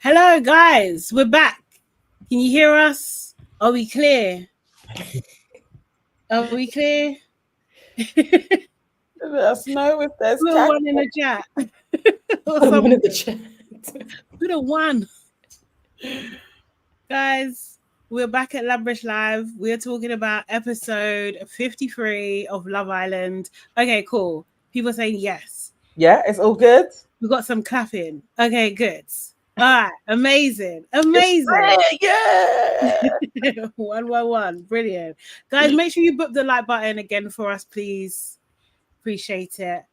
Hello, guys. We're back. Can you hear us? Are we clear? Are we clear? Let us know if there's Put a one in the chat. Or Someone in the chat. Put a one. Guys, we're back at Labrish Live. We're talking about episode 53 of Love Island. Okay, cool. People saying yes. Yeah, it's all good. We got some clapping. Okay, good. All right, amazing. Yeah. 111. Brilliant. Guys, make sure you book the like button again for us, please. Appreciate it.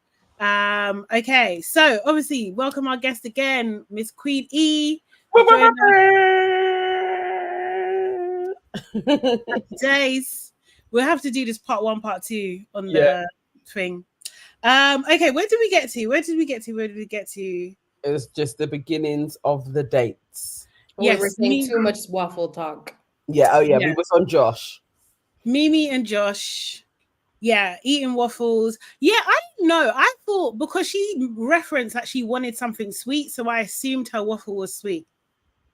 Okay, so obviously, welcome our guest again, Miss Queen E. Days. We'll have to do this part 1, part 2 on the thing. Okay, where did we get to? It was just the beginnings of the dates. Yes, we were saying too much waffle talk. Yeah, we was on Josh. Mimi and Josh. Yeah, eating waffles. Yeah, I didn't know. I thought because she referenced that she wanted something sweet, so I assumed her waffle was sweet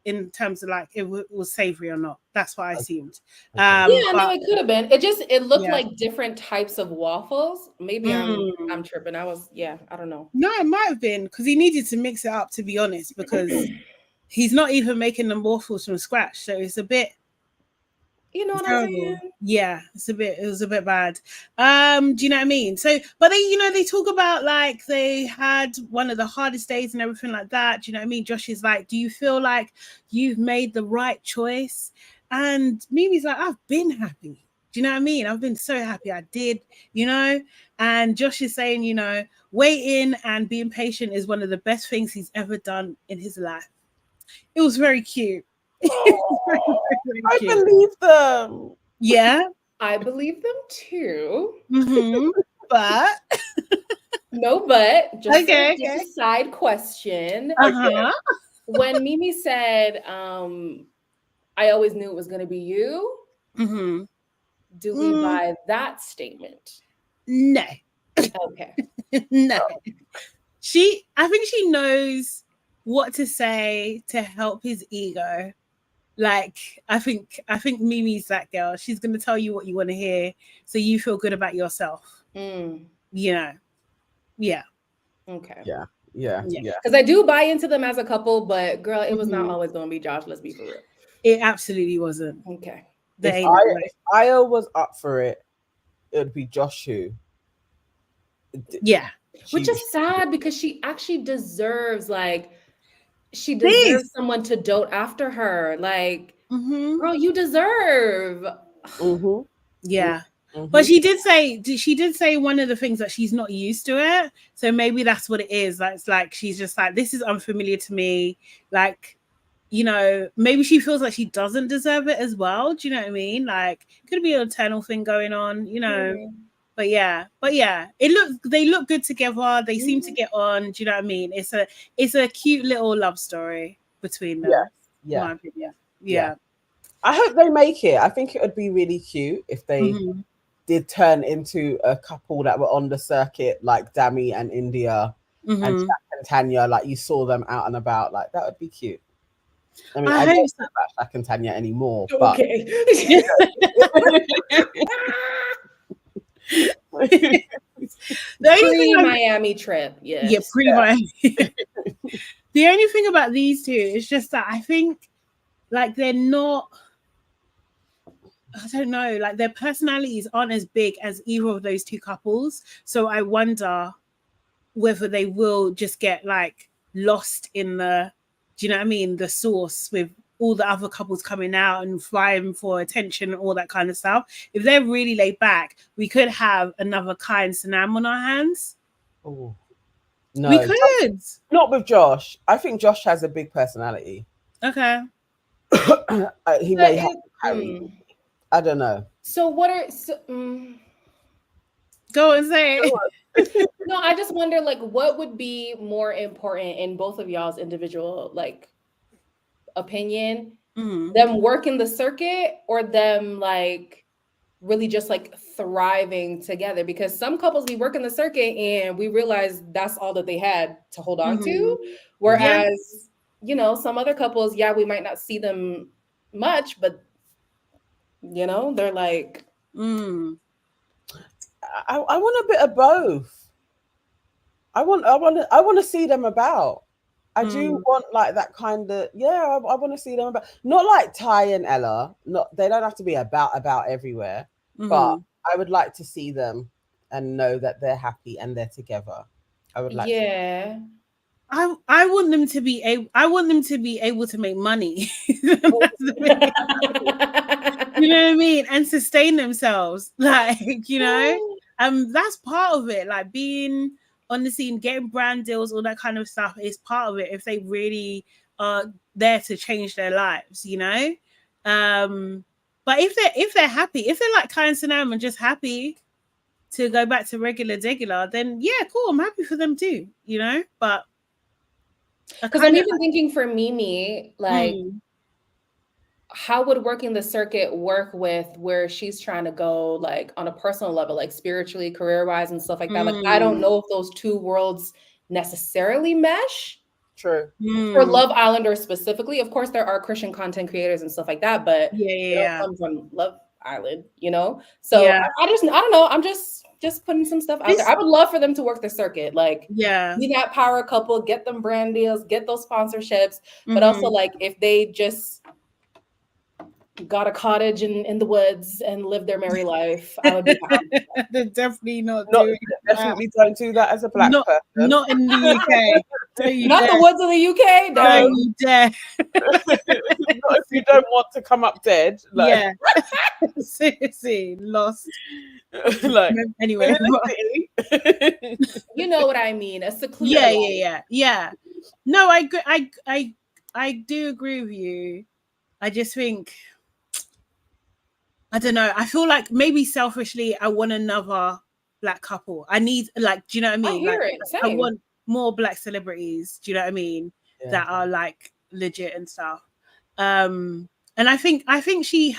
in terms of like it was savory or not. That's what I assumed. No, it could have been. It looked like different types of waffles. Maybe I'm tripping. I don't know. No, it might have been because he needed to mix it up, to be honest, because he's not even making the waffles from scratch, so it's a bit. You know what I'm saying? Yeah, it was a bit bad. Do you know what I mean? So, but they talk about like they had one of the hardest days and everything like that. Do you know what I mean? Josh is like, do you feel like you've made the right choice? And Mimi's like, I've been happy. Do you know what I mean? I've been so happy. I did, and Josh is saying, waiting and being patient is one of the best things he's ever done in his life. It was very cute. I believe them. Yeah, I believe them too. Mm-hmm. But just a side question. Uh-huh. When Mimi said, "I always knew it was going to be you," mm-hmm. Do we buy that statement? No. Okay. No. I think she knows what to say to help his ego. Like, I think Mimi's that girl. She's going to tell you what you want to hear so you feel good about yourself. Yeah. Okay. Yeah. Because I do buy into them as a couple, but girl, it was not always going to be Josh. Let's be for real. It absolutely wasn't. Okay. If Io was up for it, it would be Josh who. Yeah. Which is sad because she actually deserves someone to dote after her. Like, girl, you deserve. Yeah. But she did say one of the things that she's not used to it. So maybe that's what it is. It's like she's just like, this is unfamiliar to me. Like, maybe she feels like she doesn't deserve it as well. Do you know what I mean? Like, could be an internal thing going on, But yeah, they look good together. They seem to get on. Do you know what I mean? It's a cute little love story between them. Yeah. My opinion. Yeah. I hope they make it. I think it would be really cute if they did turn into a couple that were on the circuit, like Dami and India and Shaq and Tanya. Like you saw them out and about. Like that would be cute. I mean, I don't know about Shaq and Tanya anymore. But... Okay. The Miami trip, yes. Yeah, Miami. The only thing about these two is just that I think, like, they're not. I don't know, like their personalities aren't as big as either of those two couples. So I wonder whether they will just get like lost in the, do you know what I mean, the sauce with all the other couples coming out and vying for attention and all that kind of stuff. If they're really laid back, we could have another Kai and Sanam on our hands. Oh, no. We could. Not with Josh. I think Josh has a big personality. Okay. He may have to carry. I don't know. So what are... Go and say it. No, I just wonder, like, what would be more important in both of y'all's individual, like, opinion? Them working the circuit or them, like, really just, like, thriving together? Because some couples be working the circuit and we realize that's all that they had to hold on to. Whereas you know, some other couples, yeah, we might not see them much, but you know, they're like, I want a bit of both. I want to see them about. I do want like that kind of, yeah, I want to see them about. Not like Ty and Ella. Not, they don't have to be about everywhere, but I would like to see them and know that they're happy and they're together. I would like. yeah. I want them to be able to make money. You know what I mean? And sustain themselves. Like, you know, that's part of it. Like being on the scene, getting brand deals, all that kind of stuff is part of it if they really are there to change their lives, you know? But if they're happy, if they're like Kai and Sanam and just happy to go back to regular, then yeah, cool. I'm happy for them too, you know? But because I'm even thinking for Mimi, like, how would working the circuit work with where she's trying to go, like, on a personal level, like spiritually, career-wise, and stuff like that? Like, I don't know if those two worlds necessarily mesh. True. For Love Islanders specifically, of course, there are Christian content creators and stuff like that, but they don't come from Love Island, you know? So I don't know. I'm just putting some stuff out there. I would love for them to work the circuit, like, be that power couple, get them brand deals, get those sponsorships, but also, like, if they just got a cottage in the woods and live their merry life, I would be happy. They're definitely definitely don't do that as a black person. Not in the UK. Not the woods of the UK. No, you dare. Not if you don't want to come up dead. Like. Yeah. Seriously, lost. Like, anyway, you know what I mean. A secluded yeah. No, I do agree with you. I just think, I don't know. I feel like maybe selfishly, I want another black couple. I need, like, do you know what I mean? I hear it. Same. I want more black celebrities. Do you know what I mean? Yeah. That are like legit and stuff. And I think she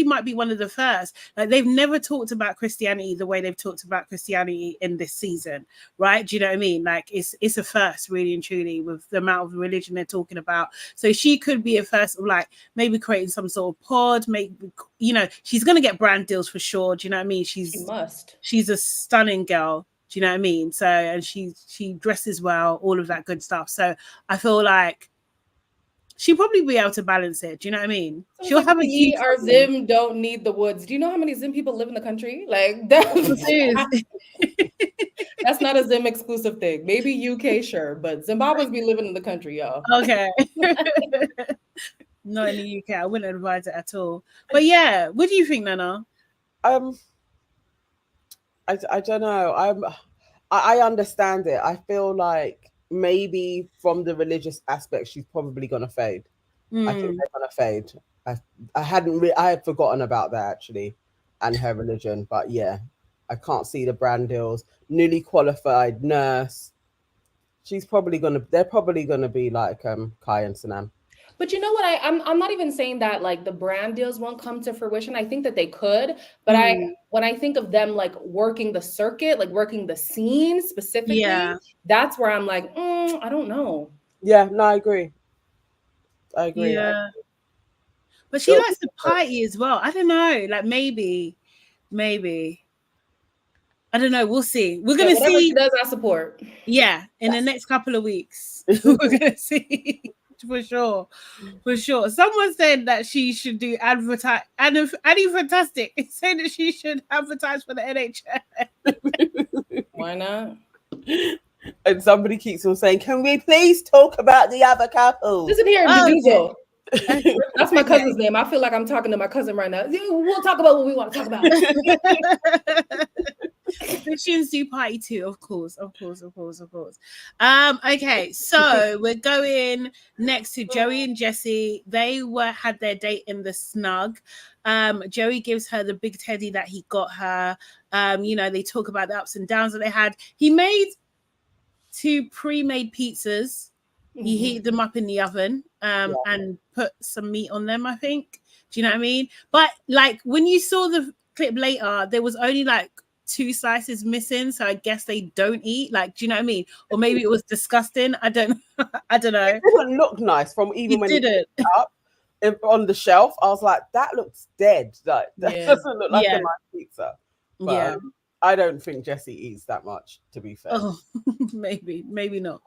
might be one of the first. Like, they've never talked about Christianity the way they've talked about Christianity in this season, right? Do you know what I mean? Like, it's a first, really and truly, with the amount of religion they're talking about. So she could be a first of, like, maybe creating some sort of pod. Maybe, you know, she's gonna get brand deals for sure. Do you know what I mean? She must. She's a stunning girl. Do you know what I mean? So, and she dresses well, all of that good stuff. So I feel like she'll probably be able to balance it. Do you know what I mean? So she'll have a our Zim don't need the woods. Do you know how many Zim people live in the country? Like, that's not a Zim exclusive thing. Maybe UK, sure, but Zimbabweans be living in the country, y'all. Okay. Not in the UK. I wouldn't advise it at all. But yeah, what do you think, Nana? I don't know. I understand it. I feel like maybe from the religious aspect, she's probably gonna fade. I think they're gonna fade. I had forgotten about that actually, and her religion. But yeah, I can't see the brand deals. Newly qualified nurse. They're probably gonna be like Kai and Sanam. But you know what? I'm not even saying that like the brand deals won't come to fruition. I think that they could, but when I think of them like working the circuit, like working the scene specifically, that's where I'm like, I don't know. Yeah, no, I agree. Yeah, but she likes to party as well. I don't know, like maybe. I don't know. We'll see. We're gonna see. She does, I support. Yeah, in the next couple of weeks, we're gonna see. For sure. Someone said that she should do Annie Fantastic. It's saying that she should advertise for the NHS. Why not? And somebody keeps on saying, "Can we please talk about the other couple?" Listen here, Medusa. That's my cousin's name. I feel like I'm talking to my cousin right now. We'll talk about what we want to talk about. Christians do party too, of course. Okay, so we're going next to Joey and Jessie. They had their date in the snug. Joey gives her the big teddy that he got her. You know, they talk about the ups and downs that they had. He made 2 pre-made pizzas. He heated them up in the oven and put some meat on them, I think. Do you know what I mean? But like when you saw the clip later, there was only like 2 slices missing, so I guess they don't eat. Like, do you know what I mean? Or maybe it was disgusting. I don't know. It didn't look nice from even when it picked it up on the shelf. I was like, that looks dead. Like, that doesn't look like a nice pizza. But I don't think Jessie eats that much, to be fair. Oh, maybe not.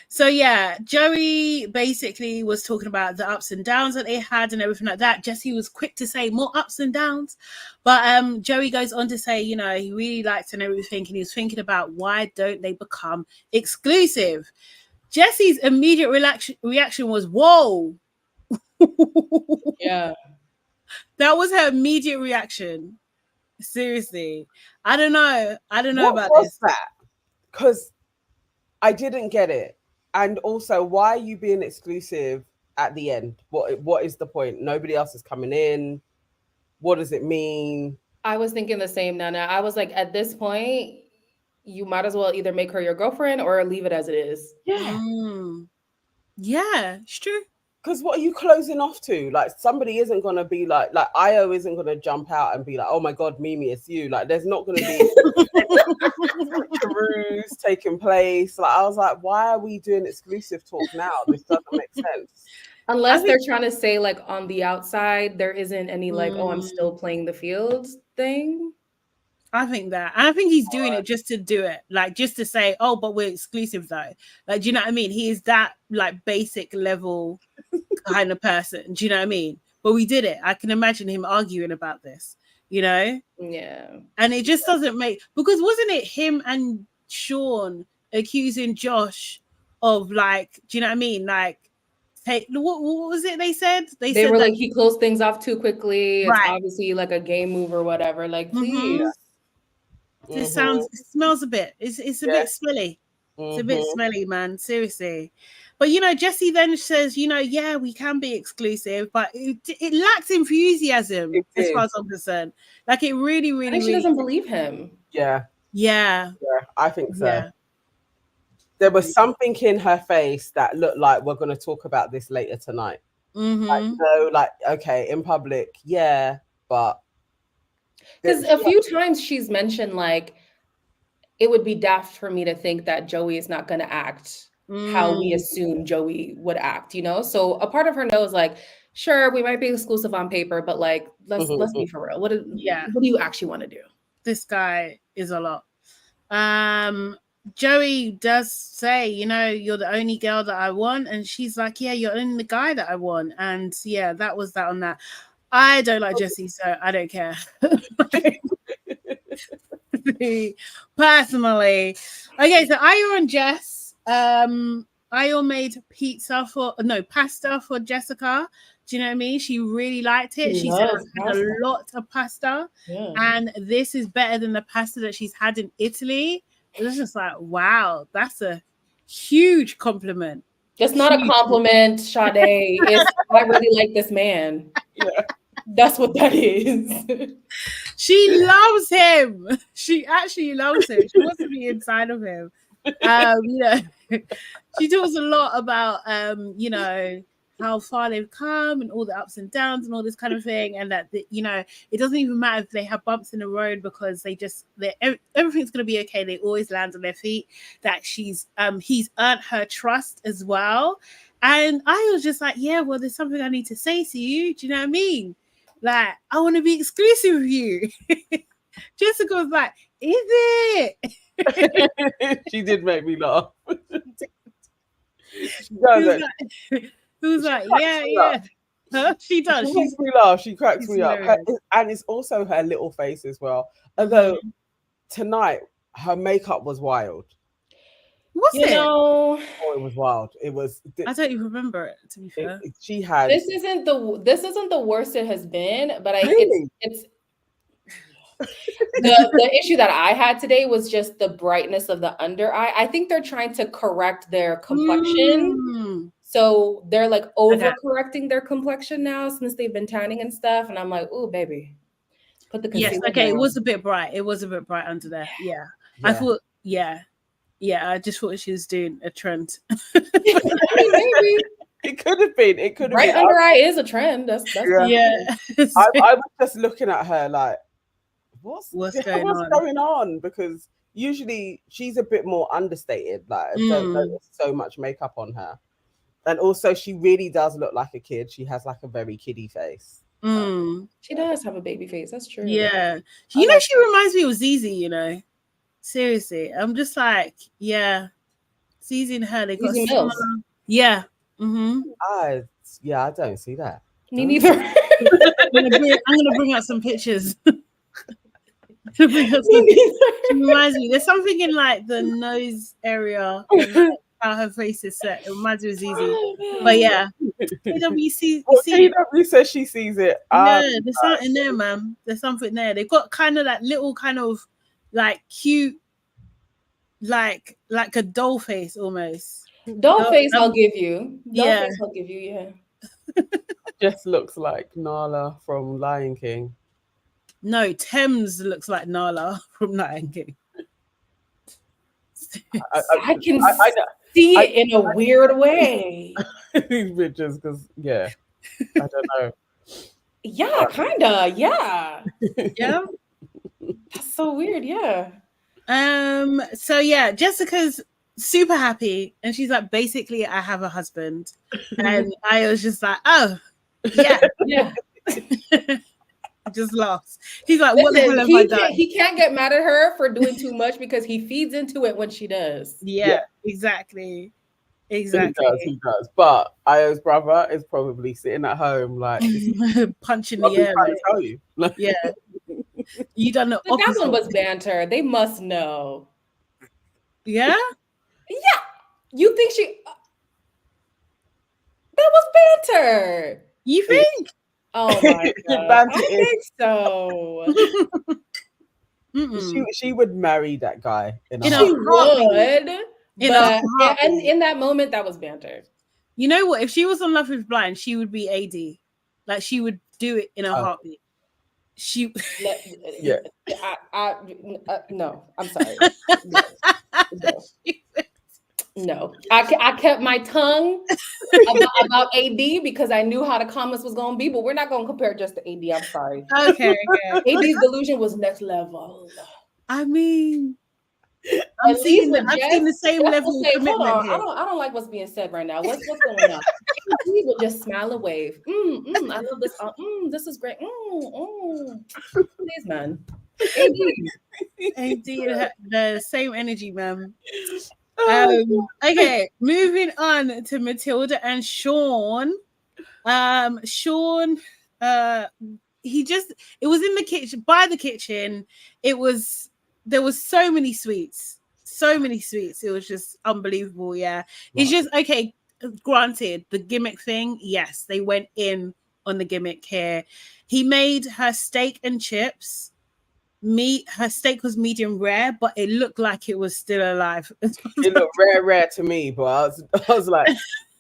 So yeah, Joey basically was talking about the ups and downs that they had and everything like that. Jessie was quick to say more ups and downs, but Joey goes on to say, you know, he really liked and everything, and he was thinking about why don't they become exclusive. Jessie's immediate reaction was, whoa. Yeah, that was her immediate reaction. Seriously, I don't know what about was this. That because I didn't get it, and also, why are you being exclusive at the end? What is the point? Nobody else is coming in. What does it mean? I was thinking the same, Nana. I was like, at this point, you might as well either make her your girlfriend or leave it as it is. Yeah, yeah, it's true. Because what are you closing off to? Like, somebody isn't going to be like Io isn't going to jump out and be like, oh my God, Mimi, it's you. Like, there's not going to be carouse taking place. Like, I was like, why are we doing exclusive talk now? This doesn't make sense. Unless they're trying to say, like, on the outside, there isn't any, like, oh, I'm still playing the fields thing. I think that. And I think he's doing it just to do it. Like, just to say, oh, but we're exclusive, though. Like, do you know what I mean? He is that, like, basic level kind of person. Do you know what I mean? But we did it. I can imagine him arguing about this, you know? Yeah. And it just doesn't make... Because wasn't it him and Sean accusing Josh of, like... Do you know what I mean? Like... Hey, what was it they said? They said were like, he closed things off too quickly. It's obviously like a game move or whatever. Like, please. It smells a bit. It's a bit smelly. It's a bit smelly, man. Seriously. But, you know, Jessie then says, you know, yeah, we can be exclusive, but it lacks enthusiasm as far as I'm concerned. Like, it really, really, I think she doesn't believe him. Yeah. Yeah. Yeah, I think so. Yeah. There was something in her face that looked like we're going to talk about this later tonight. Like, no, like, okay, in public, yeah, but... Because a few times she's mentioned, like, it would be daft for me to think that Joey is not going to act how we assume Joey would act, you know? So a part of her knows, like, sure, we might be exclusive on paper, but, like, let's be for real. What do you actually want to do? This guy is a lot. Joey does say, you know, you're the only girl that I want. And she's like, yeah, you're only the guy that I want. And yeah, that was that on that. I don't like Jessie, so I don't care. Personally. Okay, so Ayo and Jess. Ayo made pasta for Jessica. Do you know what I mean? She really liked it. She said I've had a lot of pasta. Yeah. And this is better than the pasta that she's had in Italy. It was just like, wow, that's a huge compliment. It's not a compliment, Sade. It's I really like this man. Yeah. That's what that is. She loves him. She actually loves him. She wants to be inside of him. You know, she talks a lot about you know, how far they've come and all the ups and downs and all this kind of thing, and that you know, it doesn't even matter if they have bumps in the road because everything's going to be okay. They always land on their feet. That he's earned her trust as well. And I was just like, yeah, well, there's something I need to say to you. Do you know what I mean? Like, I want to be exclusive with you. Jessica was like, is it? She did make me laugh. She was like, yeah. Huh? She does. She makes me laugh. She cracks me up. And it's also her little face as well. Although tonight, her makeup was wild. Was it? Oh, it was wild. It was. I don't even remember it. To be fair, she had. This isn't the worst it has been, but it's the issue that I had today was just the brightness of the under eye. I think they're trying to correct their complexion, so they're like over-correcting their complexion now since they've been tanning and stuff. And I'm like, oh, baby, put the concealer. Yes, okay, down. It was a bit bright. It was a bit bright under there. Yeah. I thought, I just thought she was doing a trend. Maybe. It could have been. It could have been. Right under eye is a trend. That's I was just looking at her like, what's going on? Because usually she's a bit more understated. Like, don't notice so much makeup on her. And also, she really does look like a kid. She has like a very kiddie face. She does have a baby face. That's true. Yeah. You know, she reminds me of Zizi, you know. Seriously. I'm just like, yeah. Zizi and her, they got similar. Yeah. I don't see that. Me neither. I'm gonna bring out some pictures. She reminds me. There's something in like the nose area and like, how her face is set. It reminds me of Zizi. But yeah, KW says she sees it. Yeah, there's something there, man. There's something there. They've got kind of that little kind of like cute, like a doll face almost. Doll face, I'll give you. Face, I'll give you. Yeah. Just looks like Nala from Lion King. No, Thames looks like Nala from Lion King. I can see it in a weird way. These bitches, because I don't know. Yeah, kinda. Yeah. Yeah. That's so weird. Yeah. So yeah, Jessica's super happy, and she's like, basically, I have a husband, and I was just like, oh, yeah. Just laughs. He's like, what the hell have I done? He can't get mad at her for doing too much because he feeds into it when she does. Yeah. Exactly. He does. But Ayo's brother is probably sitting at home like punching the air. Trying to tell you. Yeah. You done the opposite. That one was banter. They must know. Yeah? Yeah. You think that was banter. You think? Oh my God. I think so. She would marry that guy in a heartbeat. And in that moment, that was banter. You know what? If she was on Love is Blind, she would be AD. Like, she would do it in a heartbeat. No, I'm sorry. No. I kept my tongue about AD because I knew how the comments was going to be, but we're not going to compare just to AD. I'm sorry. Okay. AD's delusion was next level. I mean, I've seen the same level of commitment. Hold on. I don't like what's being said right now. What's going on? He would just smile and wave. I love this. This is great. Please, man. AD, the same energy, man. Okay, moving on to Matilda and Sean. Sean, it was in the kitchen, by the kitchen. There was so many sweets. It was just unbelievable. Yeah. Right. It's just, okay, granted, the gimmick thing, yes, they went in on the gimmick here. He made her steak and chips. Her steak was medium rare, but it looked like it was still alive. It looked rare to me, but I was like,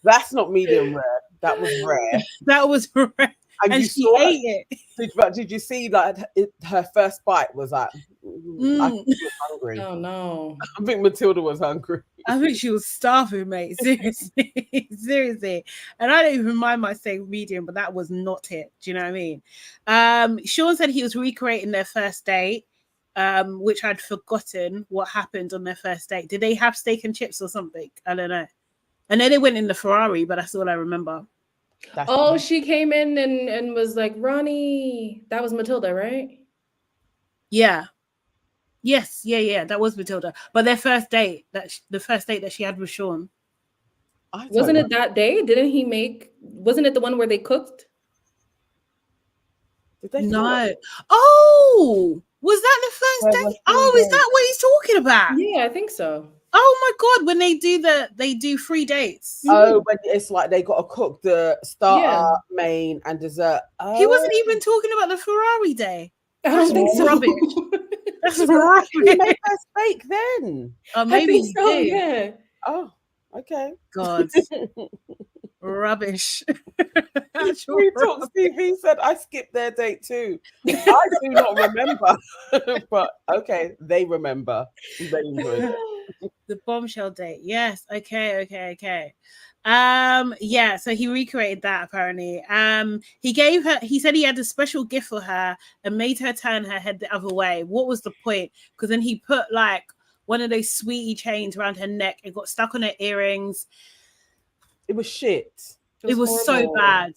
that's not medium rare. That was rare. That was rare. And she ate it. Did you see that her first bite was like, I think she was hungry. Oh no. I think Matilda was hungry. I think she was starving, mate. Seriously. And I don't even mind my steak medium, but that was not it. Do you know what I mean? Sean said he was recreating their first date, which I'd forgotten what happened on their first date. Did they have steak and chips or something? I don't know. I know they went in the Ferrari, but that's all I remember. She came in and was like, Ronnie. That was Matilda, right? Yeah. Yes. Yeah. That was Matilda. But their first date, the first date that she had with Sean. Wasn't it that day? Wasn't it the one where they cooked? No. Oh, was that the first date? Oh, is that what he's talking about? Yeah, I think so. Oh my God, when they do 3 dates. Oh, when it's like they got to cook the starter, main, and dessert. Oh. He wasn't even talking about the Ferrari day. I don't think so. Rubbish. That's rubbish. He made her steak then. Oh, maybe so. Yeah. Oh, okay. God. Rubbish. He said, I skipped their date too. I do not remember. But okay, they remember. They enjoyed it. The bombshell date. Yes. Okay. Yeah, so he recreated that apparently. He said he had a special gift for her and made her turn her head the other way. What was the point? Because then he put like one of those sweetie chains around her neck. It got stuck on her earrings. It was shit. It was so bad.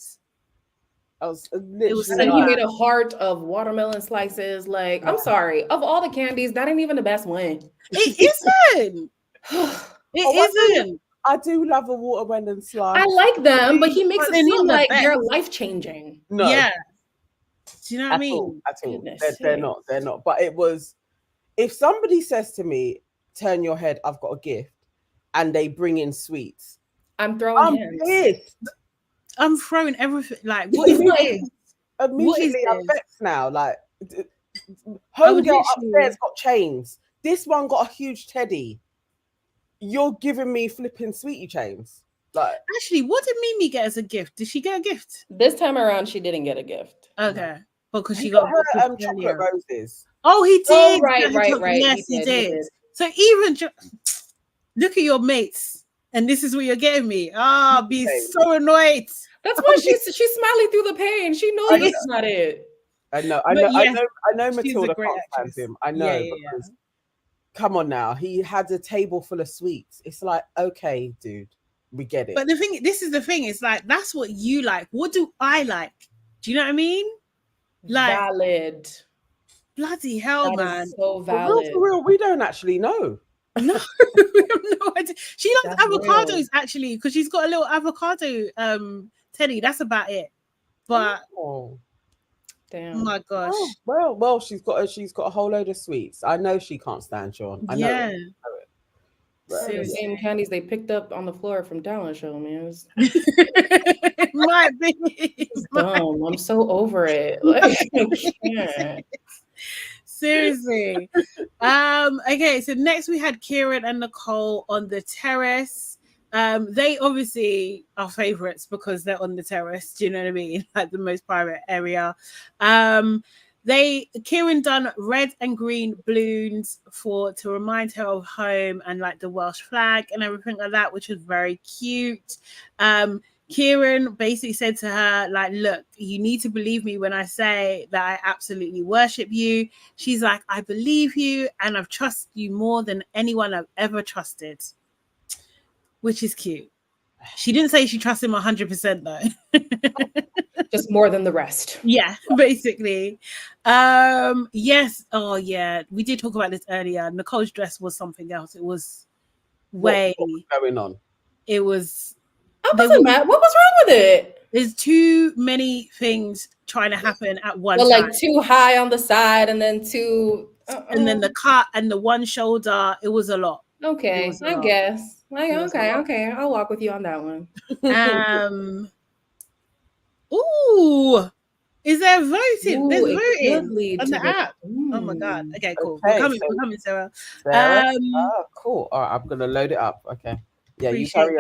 It was and he made a heart of watermelon slices. Like, I'm sorry, of all the candies, that ain't even the best one. It isn't. It isn't. I do love a watermelon slice. I like them, but he makes it seem like they're life changing. No. Yeah. Do you know what I mean? At all. They're not. They're not. But it was. If somebody says to me, "Turn your head, I've got a gift," and they bring in sweets, I'm throwing hands. Pissed. I'm throwing everything. Like, what is this? Immediately, I'm vexed now. Like, homegirl upstairs got chains. This one got a huge teddy. You're giving me flipping sweetie chains. Like, actually, what did Mimi get as a gift? Did she get a gift? This time around, she didn't get a gift. Okay, because she got her chocolate roses. Oh, he did. Oh, right. Yes, he did. So even look at your mates, and this is what you're getting me. Be so annoyed. That's why she's smiling through the pain. She knows it's not it. I know Matilda can't stand him. I know, because come on now. He had a table full of sweets. It's like, okay, dude, we get it. But this is the thing. It's like, that's what you like. What do I like? Do you know what I mean? Like, valid. Bloody hell, man. So valid. For real, we don't actually know. No, we have no idea. She loves avocados actually, because she's got a little avocado teddy. That's about it. But damn. Oh my gosh. Well, she's got a whole load of sweets. I know she can't stand Sean. I know it. The same candies they picked up on the floor from talent show, man. It might be. It's dumb. I'm so over it. Like, I can't. Seriously. Okay, so next we had Kieran and Nicole on the terrace. They obviously are favorites because they're on the terrace. Do you know what I mean? Like the most private area. Kieran done red and green balloons to remind her of home and like the Welsh flag and everything like that, which was very cute. Kieran basically said to her, like, look, you need to believe me when I say that I absolutely worship you. She's like, I believe you and I've trusted you more than anyone I've ever trusted, which is cute. She didn't say she trusts him 100% though. Just more than the rest. Yeah, basically. Yes. Oh yeah. We did talk about this earlier. Nicole's dress was something else. It was what was going on? It was What was wrong with it? There's too many things trying to happen at one time. Like too high on the side and then too and then the cut and the one shoulder. It was a lot. Okay, I guess. Okay. I'll walk with you on that one. Ooh, is there voting? There's voting on the app. Oh my god. Okay, cool. Okay, we're coming, Sarah. Cool. All right, I'm gonna load it up. Okay. Yeah, you carry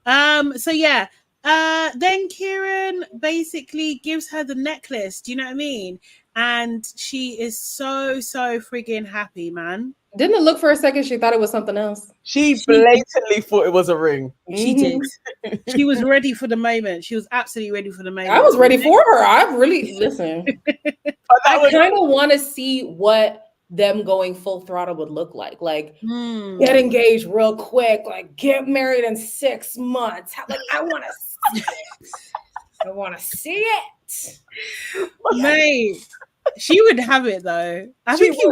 on. So yeah. Then Kieran basically gives her the necklace. Do you know what I mean? And she is so friggin' happy, man. Didn't it look for a second? She thought it was something else. She blatantly thought it was a ring. She did. She was ready for the moment. She was absolutely ready for the moment. I was ready for her. I really listen. I kind of want to see what them going full throttle would look like. Like get engaged real quick. Like get married in 6 months. Like I want to see it. I want to see it. Mate, she would have it though. I think he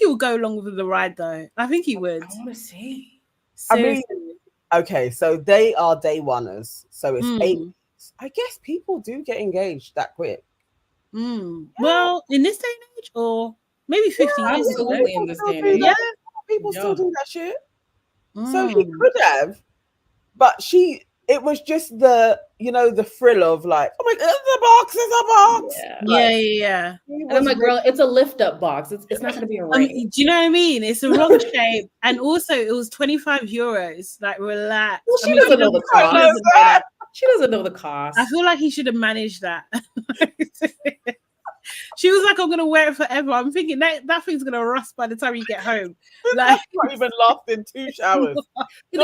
would go along with the ride though. I think he would. I want to see. Seriously. I mean, okay, so they are day oneers. So it's 8 weeks. I guess people do get engaged that quick. Yeah. Well, in this day and age, or maybe 50 years ago. In this day and age. People still do that shit. So he could have, but she it was just the thrill of like, oh my god, it's a box. Yeah. Like, Yeah. And I'm like, girl, it's a lift up box. It's not gonna be a ring. Do you know what I mean? It's a wrong shape, and also it was €25. Like, relax. Well, she doesn't know the cost. She doesn't know the cost. I feel like he should have managed that. She was like, I'm gonna wear it forever. I'm thinking that thing's gonna rust by the time you get home. Like, not even lasting 2 showers.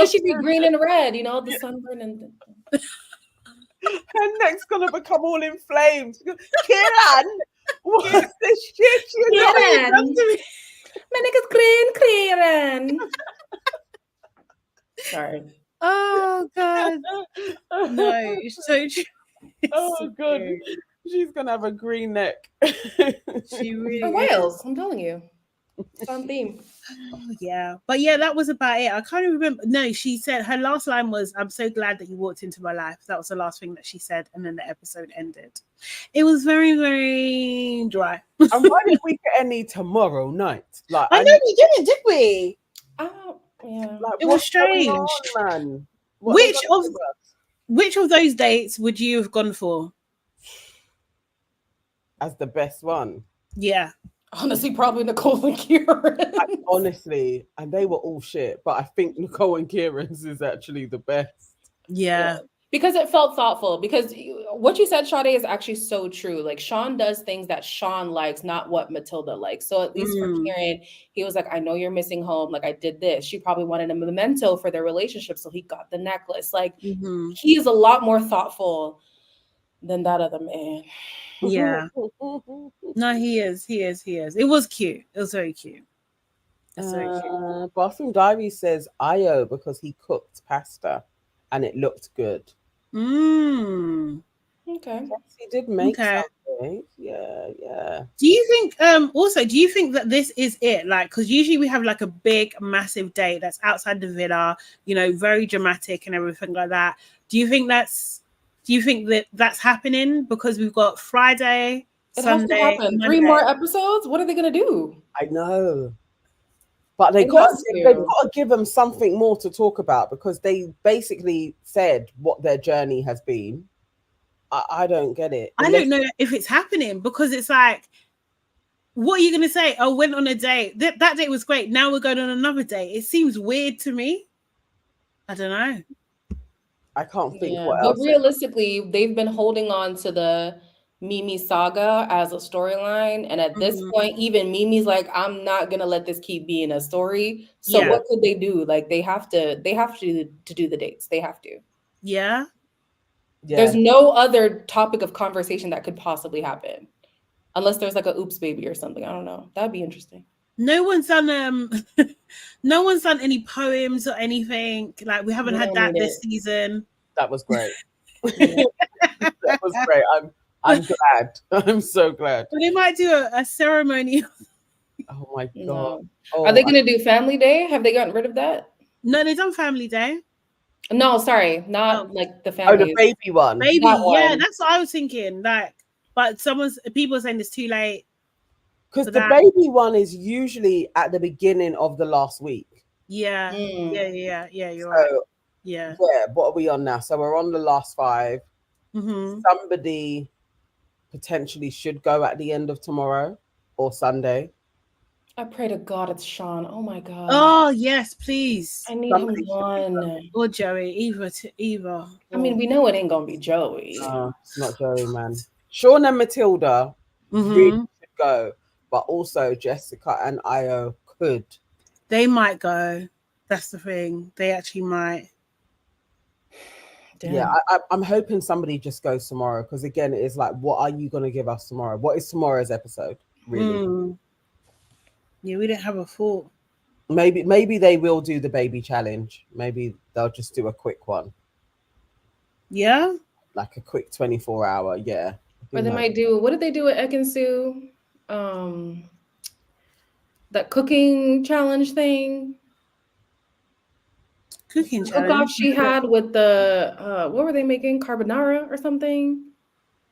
She'd be green and red, the sunburn and her neck's gonna become all inflamed. Kieran, what's this shit? Kieran, my neck is green, Kieran. Sorry. Oh god. No, it's so true. Oh god. She's gonna have a green neck. She really for Wales, I'm telling you. It's on theme. Yeah, but yeah, that was about it. I can't even remember. No, she said her last line was, "I'm so glad that you walked into my life." That was the last thing that she said, and then the episode ended. It was very, very dry. And why did we get any tomorrow night? Like, I know we didn't, did we? Oh, yeah. Like, it was strange. Man? Which of those dates would you have gone for as the best one? Yeah. Honestly, probably Nicole and Kieran. Honestly, and they were all shit, but I think Nicole and Kieran's is actually the best. Yeah. Because it felt thoughtful. Because what you said, Sade, is actually so true. Like, Sean does things that Sean likes, not what Matilda likes. So at least for Kieran, he was like, I know you're missing home. Like, I did this. She probably wanted a memento for their relationship, so he got the necklace. Like, he's a lot more thoughtful than that other man. Yeah. No, he is. It was cute. It was very cute. It's very cute. Bathroom Diary says Io because he cooked pasta and it looked good. Okay. Yes, he did make something. Yeah. Do you think do you think that this is it? Like, because usually we have like a big, massive date that's outside the villa, very dramatic and everything like that. Do you think that's happening? Because we've got Friday, Sunday, has to happen. Monday. 3 more episodes? What are they gonna do? I know. But they've got to give them something more to talk about, because they basically said what their journey has been. I don't get it. I don't know if it's happening, because it's like, what are you going to say? Oh, went on a date. That date was great. Now we're going on another date. It seems weird to me. I don't know. I can't think what else. But realistically, they've been holding on to the Mimi saga as a storyline, and at this point, even Mimi's like, I'm not gonna let this keep being a story. So what could they do? Like, they have to do the dates. They have to. Yeah. There's no other topic of conversation that could possibly happen, unless there's like a oops baby or something. I don't know. That'd be interesting. No one's done no one's done any poems or anything. Like, we haven't had that this season. That was great. That was great. I'm glad. I'm so glad. But they might do a ceremony. Oh my god. No. Are they gonna do Family Day? Have they gotten rid of that? No, they done Family Day. No, sorry, not like the family. Oh, the baby one. Baby, yeah, that's what I was thinking. Like, but people are saying it's too late. Because the baby one is usually at the beginning of the last week. Yeah. You're right. Yeah. What are we on now? So we're on the last 5. Somebody potentially should go at the end of tomorrow or Sunday. I pray to God it's Sean. Oh my God. Oh yes, please. I need him one. Or Joey, either. I mean, we know it ain't gonna be Joey. It's not Joey, man. Sean and Matilda really should go, but also Jessica and Io could. They might go. That's the thing. They actually might. Damn. Yeah, I'm hoping somebody just goes tomorrow, because again, it is like, what are you going to give us tomorrow? What is tomorrow's episode, really? Yeah, we didn't have a thought. Maybe they will do the baby challenge. Maybe they'll just do a quick one. Yeah? Like a quick 24-hour, yeah. Or they might do, what did they do with Ekansu? That cooking challenge thing. Cooking challenge. Cook-off she had with the what were they making? Carbonara or something?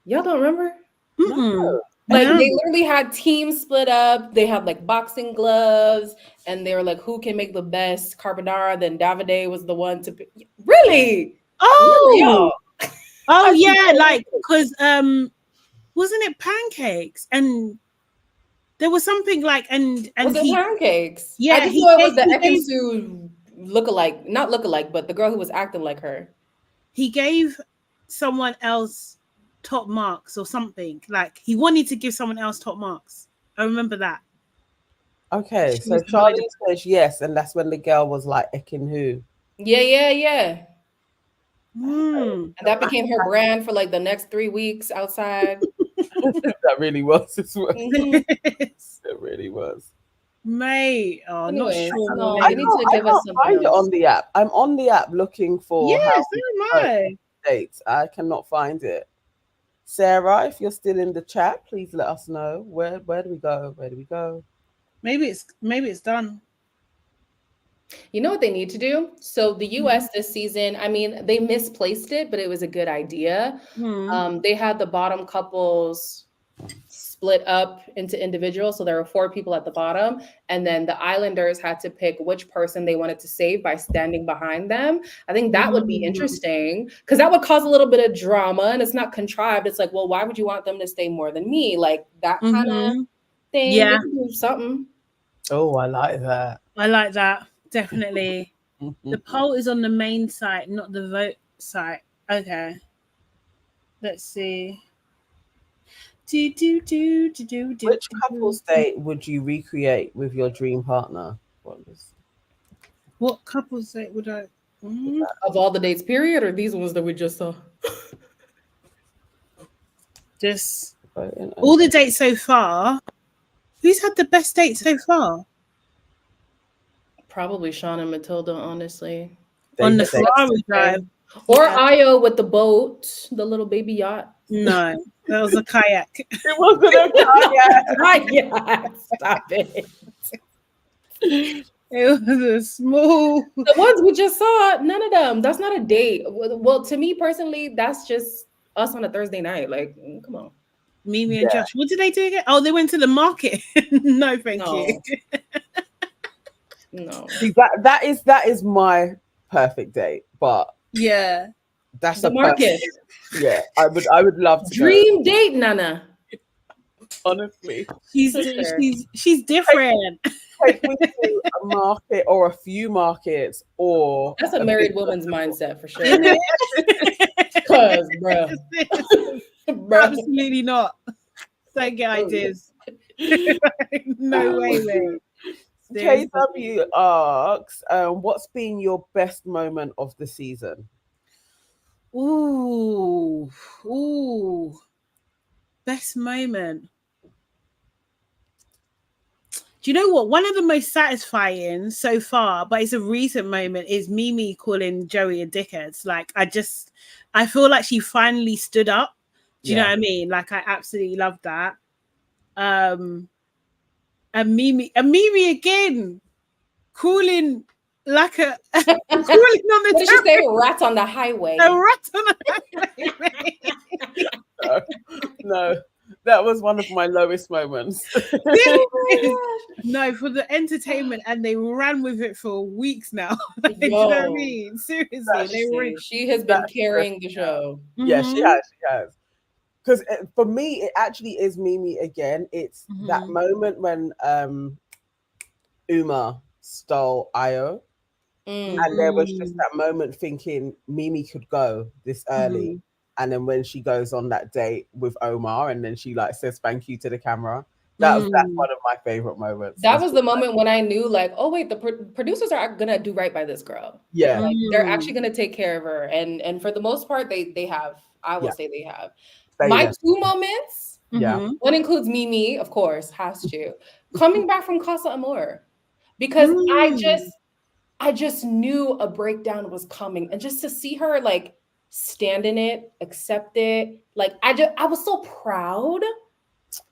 Y'all don't remember? No. Like, they literally had teams split up. They had like boxing gloves, and they were like, who can make the best carbonara? Then Davide was the one to pick. Really? Oh, oh yeah, like because wasn't it pancakes and there was something like and was it pancakes? Yeah, I just know it was the Ekin-Su lookalike, not lookalike, but the girl who was acting like her. He gave someone else top marks or something. Like he wanted to give someone else top marks. I remember that. Okay, so Charlie says yes, and that's when the girl was like Ekin who. Yeah. And that became her brand for like the next 3 weeks outside. That really was as well. Mm-hmm. It really was. Mate, Anyways, not sure. No, you need to give us something find it on the app. I'm on the app looking for dates. I cannot find it. Sarah, if you're still in the chat, please let us know. Where do we go? Where do we go? Maybe it's done. You know what they need to do? So the US this season, I mean, they misplaced it, but it was a good idea. They had the bottom couples split up into individuals. So there were 4 people at the bottom. And then the Islanders had to pick which person they wanted to save by standing behind them. I think that would be interesting because that would cause a little bit of drama and it's not contrived. It's like, well, why would you want them to stay more than me? Like that kind of thing. Yeah. Do something. Oh, I like that. I like that. Definitely. The poll is on the main site, not the vote site. Okay. Let's see. Which couple's date would you recreate with your dream partner? What couple's date would I? Of all the dates, period, or these ones that we just saw? Just all the dates so far. Who's had the best date so far? Probably Sean and Matilda, honestly. On the Ferrari drive. Or Io with the boat, the little baby yacht. No, that was a kayak. It wasn't a kayak. Stop it. It was a small. The ones we just saw, none of them. That's not a date. Well, to me personally, that's just us on a Thursday night. Like, come on. Mimi and Josh. What did they do again? Oh, they went to the market. No, thank you. No. See, that is my perfect date, but yeah, that's the market. Yeah, I would love to dream date, Nana. Honestly, she's different. Take me to a market or a few markets, or that's a married woman's mindset for sure. Because, bro, absolutely not. Don't get ideas. No way, mate. KW asks, what's been your best moment of the season? Ooh, best moment. Do you know what? One of the most satisfying so far, but it's a recent moment, is Mimi calling Joey a dickhead. Like, I feel like she finally stood up. Do you know what I mean? Like, I absolutely love that. And Mimi again, calling like a calling on the. What did she say? Rat on the highway. A rat on the highway. No, that was one of my lowest moments. No, for the entertainment, and they ran with it for weeks now. You know what I mean? Seriously, she has been carrying the show. Yeah, she has. Because for me, it actually is Mimi again. It's that moment when Uma stole Io. And there was just that moment thinking Mimi could go this early. And then when she goes on that date with Omar and then she like says thank you to the camera, that's one of my favorite moments. That was the moment when I knew like, oh wait, the producers are gonna do right by this girl. Yeah. Like, they're actually gonna take care of her. And for the most part, they have. I will say they have. My 2 moments, one includes Mimi, of course, has to. Coming back from Casa Amor. Because I just knew a breakdown was coming, and just to see her like stand in it, accept it, like I was so proud.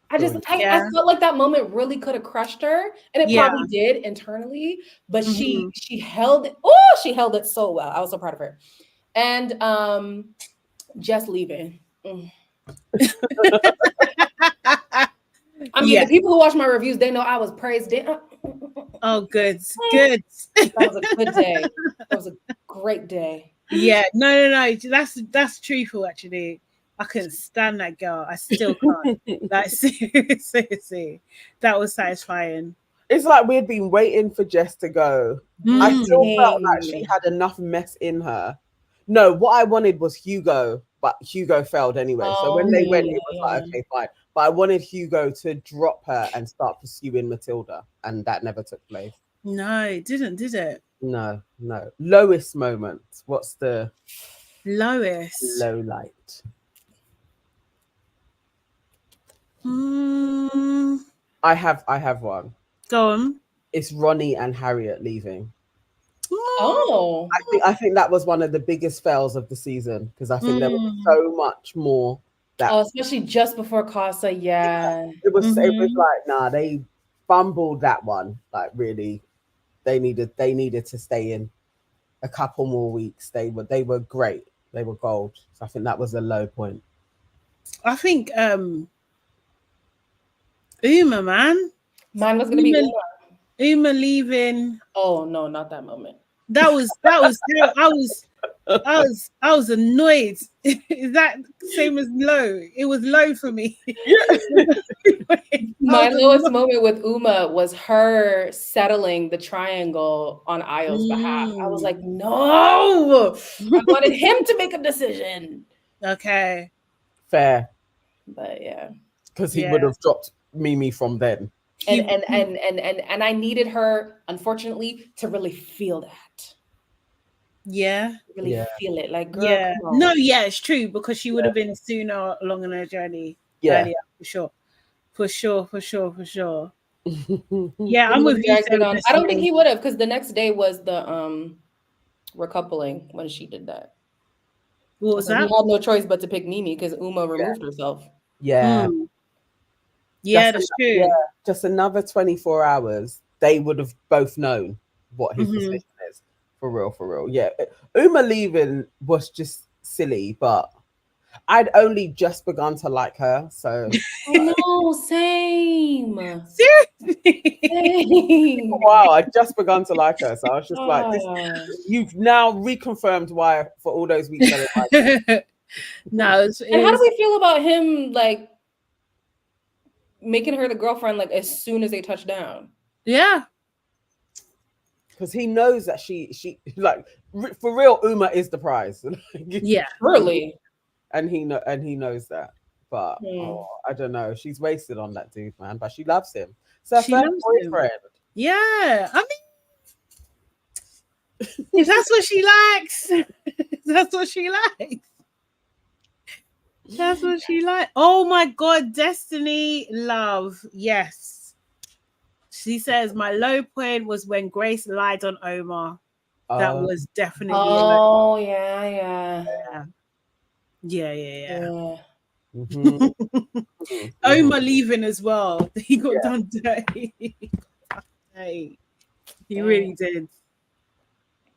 I felt like that moment really could have crushed her, and it probably did internally. But she held it. Oh, she held it so well. I was so proud of her. And just leaving. I mean, the people who watch my reviews, they know I was praised. Oh, good. That was a good day. That was a great day. Yeah, no. That's truthful. Actually, I couldn't stand that girl. I still can't. Like seriously, that was satisfying. It's like we'd been waiting for Jess to go. I still felt like she had enough mess in her. No, what I wanted was Hugo, but Hugo failed anyway. So when they went, it was like, okay, fine. But I wanted Hugo to drop her and start pursuing Matilda, and that never took place. No, it didn't, did it? No. Lowest moment. What's the lowest low light? I have one. Go on. It's Ronnie and Harriet leaving. Oh, I think that was one of the biggest fails of the season, because I think there was so much more that especially just before Casa. Yeah. It was like, nah, they fumbled that one. Like, really, they needed to stay in a couple more weeks. They were great. They were gold. So I think that was a low point. I think Uma, man. Mine was gonna be Uma leaving. Oh no, not that moment. That was I was annoyed. Is that same as low? It was low for me. My lowest moment with Uma was her settling the triangle on Ayo's behalf. I was like, no, I wanted him to make a decision. Okay. Fair. But yeah. Because he would have dropped Mimi from then. And I needed her, unfortunately, to really feel that. Yeah. Really feel it. Like, girl, yeah. No, yeah, it's true, because she would have been sooner along in her journey. Yeah. Earlier, for sure. Yeah, I'm with you. I don't think he would have, because the next day was the recoupling when she did that. What was that? He had no choice but to pick Mimi because Uma removed herself. Yeah. Yeah, that's true. Yeah, just another 24 hours, they would have both known what his decision is. For real. Yeah. Uma leaving was just silly, but I'd only just begun to like her. So no, same. Seriously. Same. Wow, I just begun to like her. So I was just like, you've now reconfirmed why for all those weeks I didn't like No, and how do we feel about him like making her the girlfriend like as soon as they touch down? Yeah. Because he knows that she like for real, Uma is the prize. Yeah, really. And he knows that. But I don't know. She's wasted on that dude, man. But she loves him. So she loves boyfriend. Him. Yeah, I mean, if that's what she likes, that's what she likes. That's what she likes. Oh my God, Destiny love. Yes. She says my low point was when Grace lied on Omar. That was definitely. Oh yeah. Omar leaving as well. He got done dirty. Hey, he really did.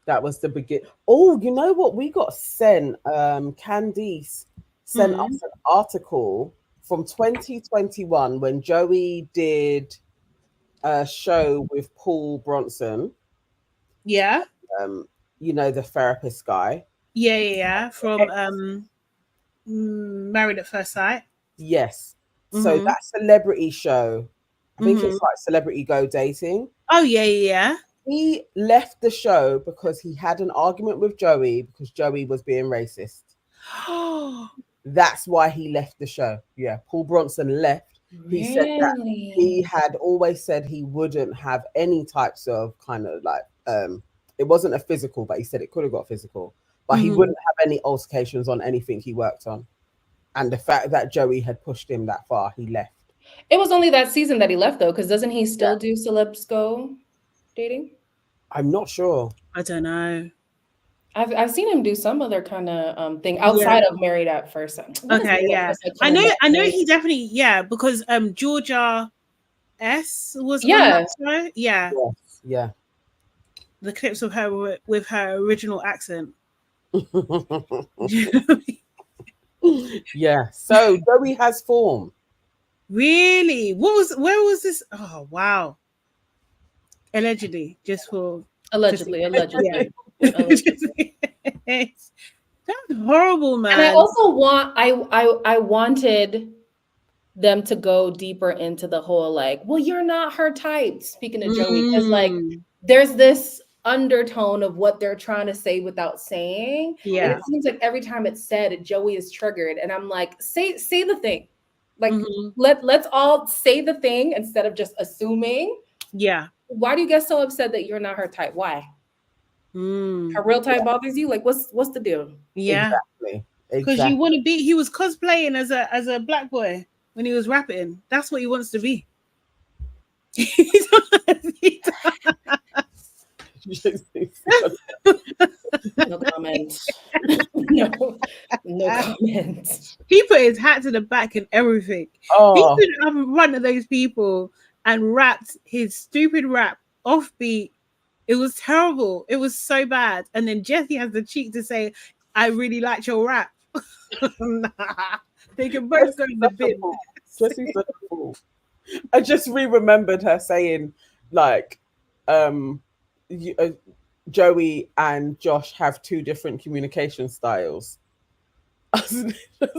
That was the beginning. Oh, you know what? We got sent. Candice sent us an article from 2021 when Joey did a show with Paul Bronson. Yeah. You know, the therapist guy. Yeah. From Married at First Sight. Yes. So that celebrity show, I think it's like Celebrity Go Dating. Oh yeah. He left the show because he had an argument with Joey because Joey was being racist. That's why he left the show. Yeah, Paul Bronson left. He said that he had always said he wouldn't have any types of kind of like it wasn't a physical, but he said it could have got physical, but he wouldn't have any altercations on anything he worked on. And the fact that Joey had pushed him that far, he left. It was only that season that he left though, because doesn't he still do Celebs Go Dating? I'm not sure. I don't know. I've seen him do some other kind of thing outside of Married at First Sight. Okay, yeah. I know he definitely, because Georgia S was on that show. Yeah. Yeah. The clips of her with her original accent. Yeah. So Joey has form. Really? Where was this? Oh wow. Allegedly, just for allegedly. That's horrible, man. And I also I wanted them to go deeper into the whole like, well, you're not her type. Speaking of Joey, because like there's this undertone of what they're trying to say without saying. Yeah. And it seems like every time it's said, Joey is triggered. And I'm like, say the thing. Like let's all say the thing instead of just assuming. Yeah. Why do you get so upset that you're not her type? Why? Her real type bothers you? Like what's the deal? Yeah. Exactly. Because you want to be, he was cosplaying as a black boy when he was rapping. That's what he wants to be. No comment. No comment. He put his hat to the back and everything. He stood up in front of those people and rapped his stupid rap offbeat. It was terrible. It was so bad. And then Jessie has the cheek to say, I really liked your rap. They can both go in the bin. Jessie's such a fool. I just remembered her saying, like, Joey and Josh have two different communication styles. That's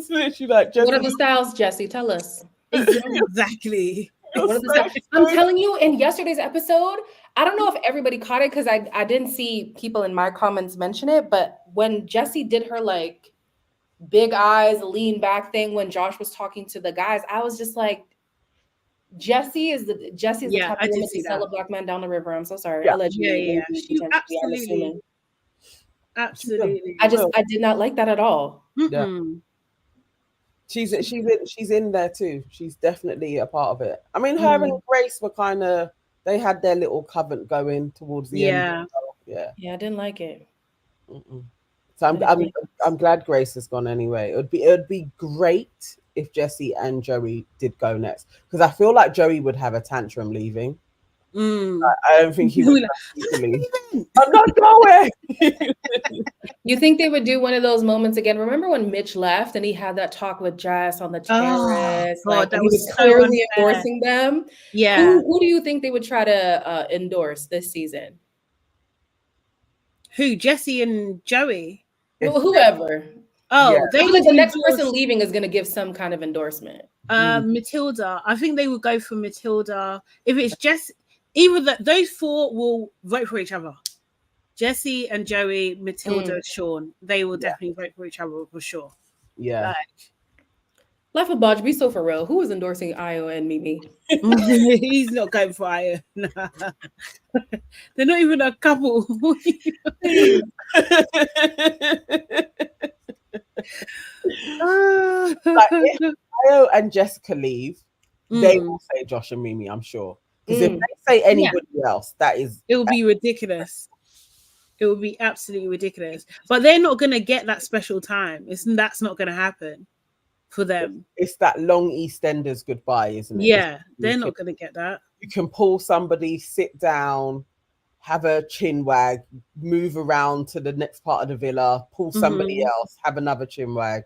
literally like, what are the styles, Jessie? Tell us. Exactly. What are the styles? I'm telling you, in yesterday's episode, I don't know if everybody caught it because I didn't see people in my comments mention it, but when Jessie did her like big eyes, lean back thing when Josh was talking to the guys, I was just like, Jessie is the type of woman to sell a black man down the river. I'm so sorry. Yeah. Allegedly. Absolutely. I did not like that at all. Yeah. She's in there too. She's definitely a part of it. I mean, her and Grace were they had their little covenant going towards the end. Yeah, I didn't like it. So I'm glad Grace has gone anyway. It would be great if Jessie and Joey did go next, because I feel like Joey would have a tantrum leaving. I don't think he would. I'm not going. You think they would do one of those moments again? Remember when Mitch left and he had that talk with Jess on the terrace? God, that he was clearly endorsing them. Yeah. Who do you think they would try to endorse this season? Who? Jessie and Joey? Well, whoever. They like the next person leaving is going to give some kind of endorsement. Matilda. I think they would go for Matilda. If it's Jess, either those four will vote for each other. Jessie and Joey, Matilda, Sean. They will definitely vote for each other for sure. Yeah. Life of Bodge, be so for real. Who is endorsing Ayo and Mimi? He's not going for Ayo. Nah. They're not even a couple. Like, if Ayo and Jessica leave, they will say Josh and Mimi, I'm sure. Because if they say anybody else, it will be ridiculous. It would be absolutely ridiculous. But they're not going to get that special time. That's not going to happen for them. It's that long EastEnders goodbye, isn't it? Yeah, they're not going to get that. You can pull somebody, sit down, have a chin wag, move around to the next part of the villa, pull somebody else, have another chin wag.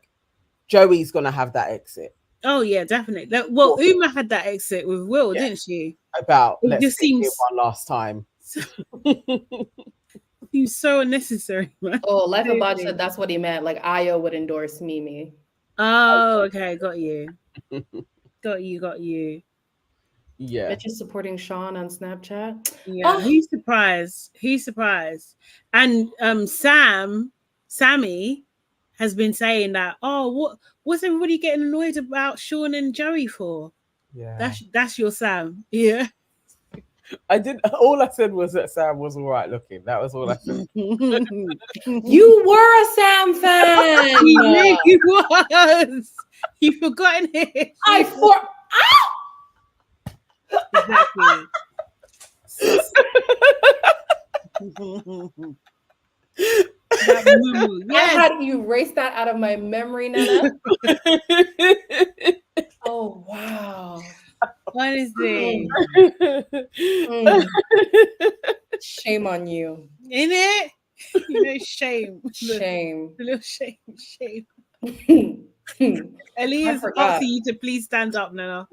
Joey's going to have that exit. Oh, yeah, definitely. Well, Uma had that exit with Will, didn't she? Let's just seems one last time. Seems so unnecessary, man. Oh, Life of Bodge said that's what he meant. Like Ayo would endorse Mimi. Oh, okay, got you. Got you. Yeah. Bitch is supporting Sean on Snapchat. Yeah, he's surprised. And Sammy has been saying that, what's everybody getting annoyed about Sean and Joey for? Yeah. That's your Sam. Yeah. All I said was that Sam was all right looking. That was all I said. You were a Sam fan. He was. You've forgotten it. Exactly. I had to erase that out of my memory, Nana. Oh, wow. What is this? Shame on you. Ain't it? Shame. Shame. A little shame. Ellie is asking you to please stand up, Nana.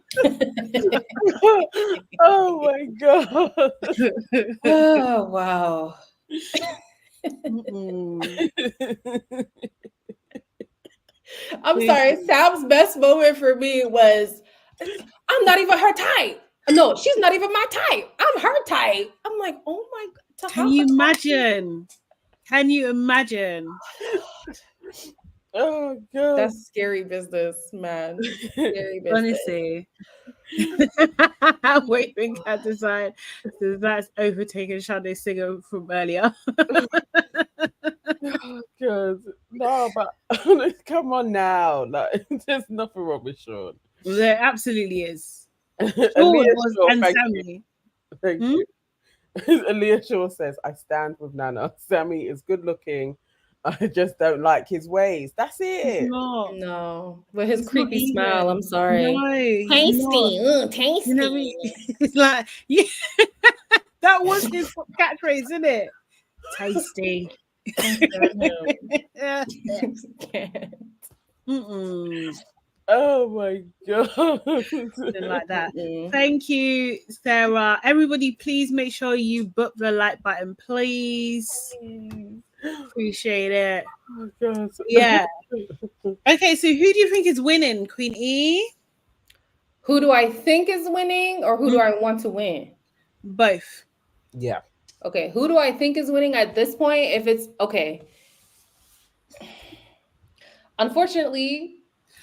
Oh my god. Oh wow. I'm sorry. Sam's best moment for me was, I'm not even her type. No, she's not even my type. I'm her type. I'm like, oh my God. Can you imagine? Can you imagine? Oh God. That's scary business, man. Scary business. Honestly. Waiting cat design. So that's overtaken Sade Singer from earlier. Oh, God. No, but come on now. Like, there's nothing wrong with Sean. There absolutely is. Sean was, and Sammy. Thank you. Aaliyah Shaw says, I stand with Nana. Sammy is good looking. I just don't like his ways. That's it. No, with his creepy smile. I'm sorry. No, tasty, tasty. You know what I mean? It's like, yeah, that was his catchphrase, isn't it? Tasty. Oh my God. Something like that. Thank you, Sarah. Everybody, please make sure you book the like button, please. Appreciate it. Oh God. Yeah. Okay, so who do you think is winning, Queen E? Who do I think is winning, or who do I want to win? Both. Yeah. Okay, who do I think is winning at this point? If it's okay. Unfortunately,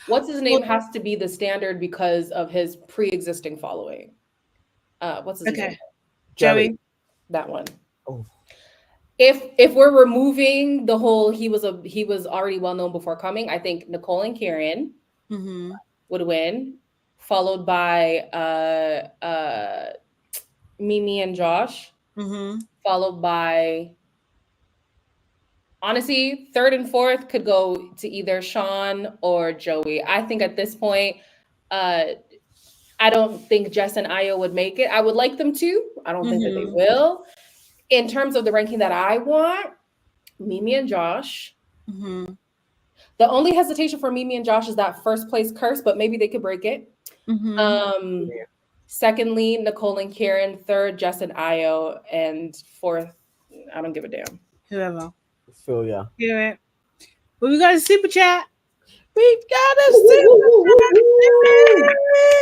what's his name has to be the standard because of his pre-existing following. What's his name? Joey. That one. Oh. If we're removing the whole he was already well known before coming, I think Nicole and Kieran would win, followed by Mimi and Josh, followed by, honestly, third and fourth could go to either Sean or Joey. I think at this point, I don't think Jess and Ayo would make it. I would like them to. I don't think that they will. In terms of the ranking that I want, Mimi and Josh. The only hesitation for Mimi and Josh is that first place curse, but maybe they could break it. Secondly, Nicole and Kieran. Third, Jess and Ayo. And fourth, I don't give a damn. Whoever. Feel ya. Hear it. Well, we got a super chat. We've got a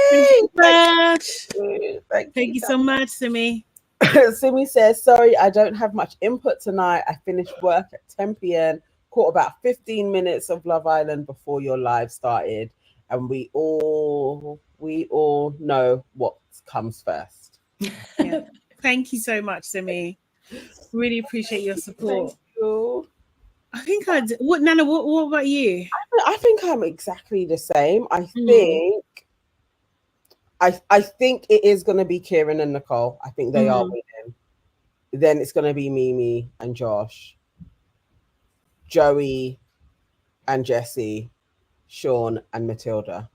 super chat. Thank you so much, Simi. Simi says, sorry, I don't have much input tonight. I finished work at 10 p.m. Caught about 15 minutes of Love Island before your live started. And we all know what comes first. Yeah. Thank you so much, Simi. Really appreciate your support. Thank you. I think I did. Nana, what about you? I think I'm exactly the same. I think it is going to be Kieran and Nicole. I think they are winning. Then it's going to be Mimi and Josh, Joey and Jessie, Sean and Matilda.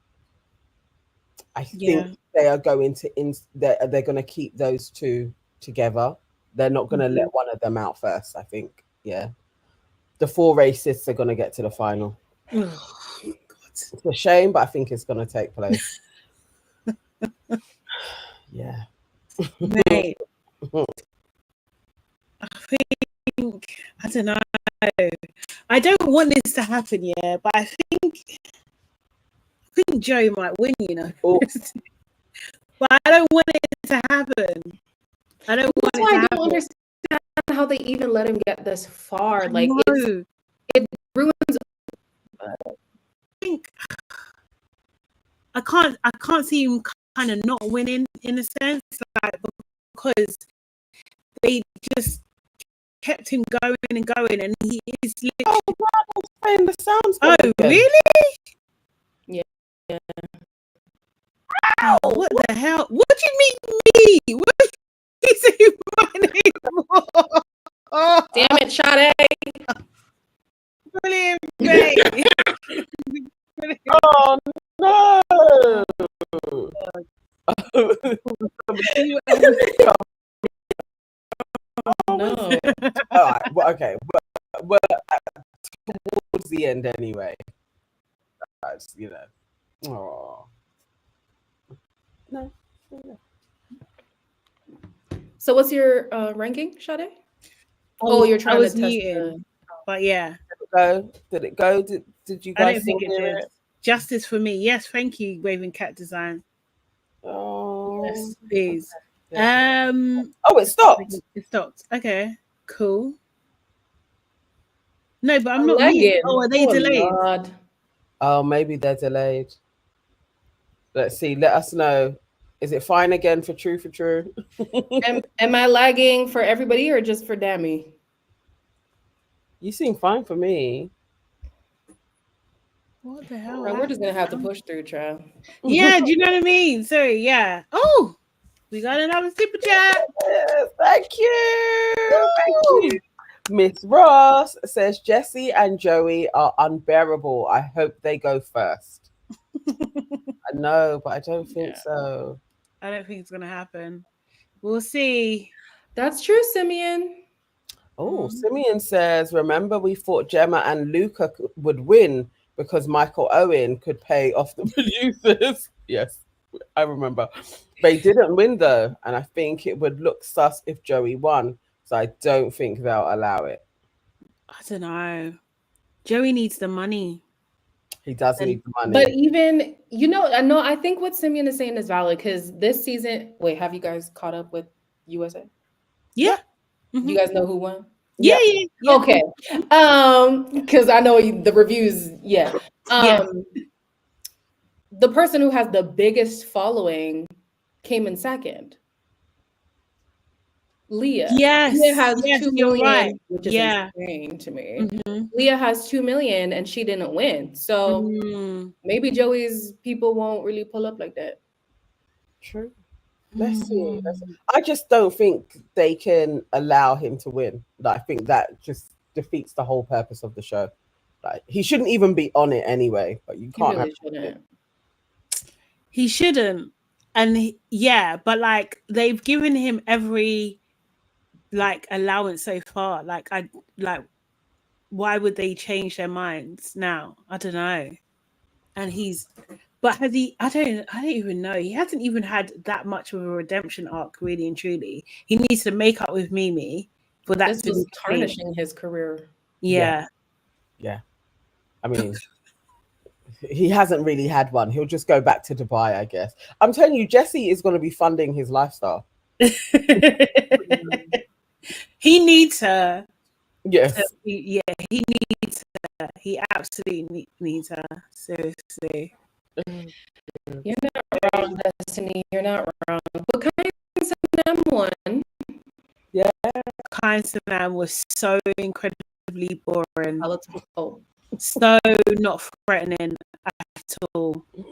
I think they are going to they're going to keep those two together. They're not going to let one of them out first. I think, the 4 racists are going to get to the final. It's a shame, but I think it's going to take place. Yeah. Mate, I don't know. I don't want this to happen, but I think Joey might win, but I don't want it to happen. I don't understand how they even let him get this far. Like, it ruins. I can't see him kind of not winning in a sense, like, because they just kept him going and going, and he is literally playing the sounds. Oh, really? Yeah. Ow, what the hell? What do you mean me? What is it my name for? Oh, damn it, Sade. Brilliant, great. Oh no. No. All right. Well, okay. We're towards the end anyway. Oh. No. So what's your ranking, Sade? Oh, you're trying to test muted. But yeah. Did it go? Did you guys I don't think it did. Justice for me. Yes, thank you, Waving Cat Design. Oh, yes, please. Yeah. Oh, it stopped. It stopped. Okay, cool. No, but I'm not muted. Oh, are they delayed? Lord. Oh, maybe they're delayed. Let's see. Let us know. Is it fine again for true? Am I lagging for everybody or just for Dammy? You seem fine for me. What the hell? We're just gonna have to push through, child. Yeah, do you know what I mean? Sorry, yeah. Oh, we got another super chat. Yes, thank you. Thank you. Miss Ross says Jesse and Joey are unbearable. I hope they go first. I know, but I don't think so. I don't think it's gonna happen. We'll see. That's true, Simeon. Oh, Simeon says, remember we thought Gemma and Luca would win because Michael Owen could pay off the producers. Yes, I remember. They didn't win though, and I think it would look sus if Joey won. So I don't think they'll allow it. I don't know. Joey needs the money. He does need the money. But even, I think what Simeon is saying is valid because this season, wait, have you guys caught up with USA? Yeah. Mm-hmm. You guys know who won? Yeah. Okay. Because I know the reviews, the person who has the biggest following came in second. Leah. Yes. Leah has 2 million, right. which is insane to me. Mm-hmm. Leah has 2 million and she didn't win. So maybe Joey's people won't really pull up like that. True. Let's see. I just don't think they can allow him to win. I think that just defeats the whole purpose of the show. He shouldn't even be on it anyway. But you can't. He shouldn't. And but they've given him every allowance so far. Why would they change their minds now? I don't know. And but has he? I don't even know. He hasn't even had that much of a redemption arc, really and truly. He needs to make up with Mimi for that. This was tarnishing his career. Yeah. I mean, he hasn't really had one. He'll just go back to Dubai, I guess. I'm telling you, Jesse is going to be funding his lifestyle. He needs her. Yes. He needs her. He absolutely needs her. Seriously. You're not wrong, Destiny. You're not wrong. But Kind Sam won. Yeah. Kind Sam was so incredibly boring. So not threatening at all. Do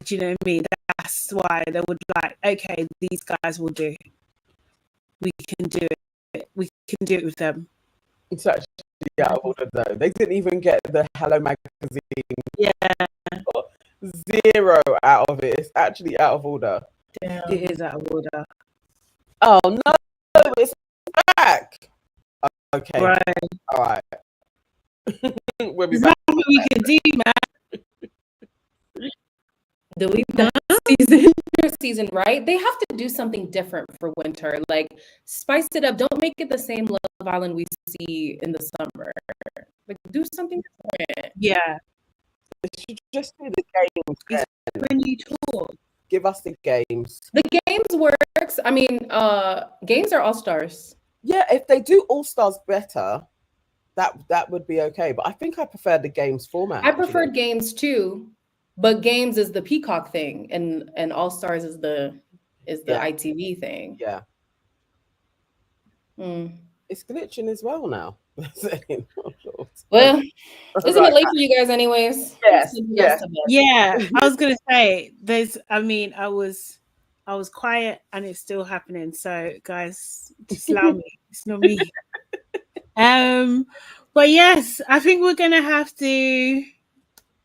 you know what I mean? That's why they would okay, these guys will do. We can do it. We can do it with them. It's actually out of order though. They didn't even get the Hello magazine. Yeah. 0 out of it. It's actually out of order. Damn. It is out of order. Oh no, it's back. Okay. Right. All right. We'll be There's back. nothing we can do, man. Do we season, right? They have to do something different for winter. Spice it up. Don't make it the same Love Island we see in the summer. Do something different. Yeah. You should just do the games. When you talk. Give us the games. The games works. I mean, games are all-stars. Yeah, if they do all-stars better, that would be okay. But I think I prefer the games format. I preferred games too, but games is the Peacock thing, and All Stars is the ITV thing. Yeah. It's glitching as well now. Well, isn't it late for you guys anyways? Yes. Yeah. I was gonna say I was quiet and it's still happening. So guys, just allow me. It's not me. But yes, I think we're gonna have to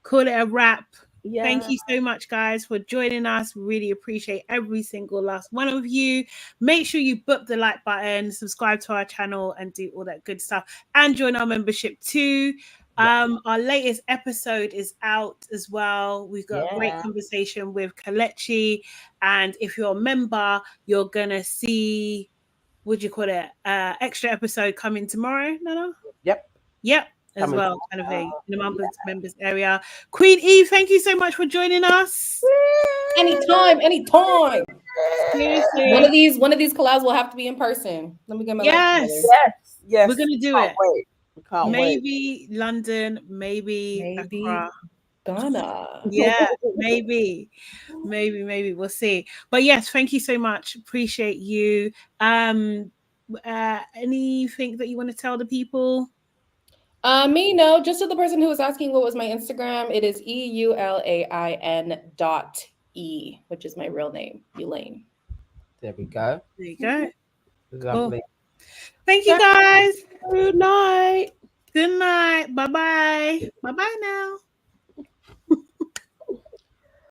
call it a wrap. Yeah. Thank you so much, guys, for joining us. Really appreciate every single last one of you. Make sure you book the like button, subscribe to our channel, and do all that good stuff. And join our membership too. Our latest episode is out as well. We've got a great conversation with Kalechi. And if you're a member, you're gonna see what do you call it? Extra episode coming tomorrow, no? Yep. As well, kind of thing, in the members area. Queen E, thank you so much for joining us. Anytime. Seriously. One of these collabs will have to be in person. Let me get my yes. We're gonna do it. Wait. We can't maybe wait. London, maybe Accra. Ghana. Yeah, maybe. We'll see. But yes, thank you so much. Appreciate you. Anything that you want to tell the people? Me, no. Just to the person who was asking what was my Instagram, it is EULAIN.E, which is my real name, Elaine. There we go. There you go. Lovely. Cool. Thank you, guys. Good night. Good night. Bye-bye. Bye-bye now.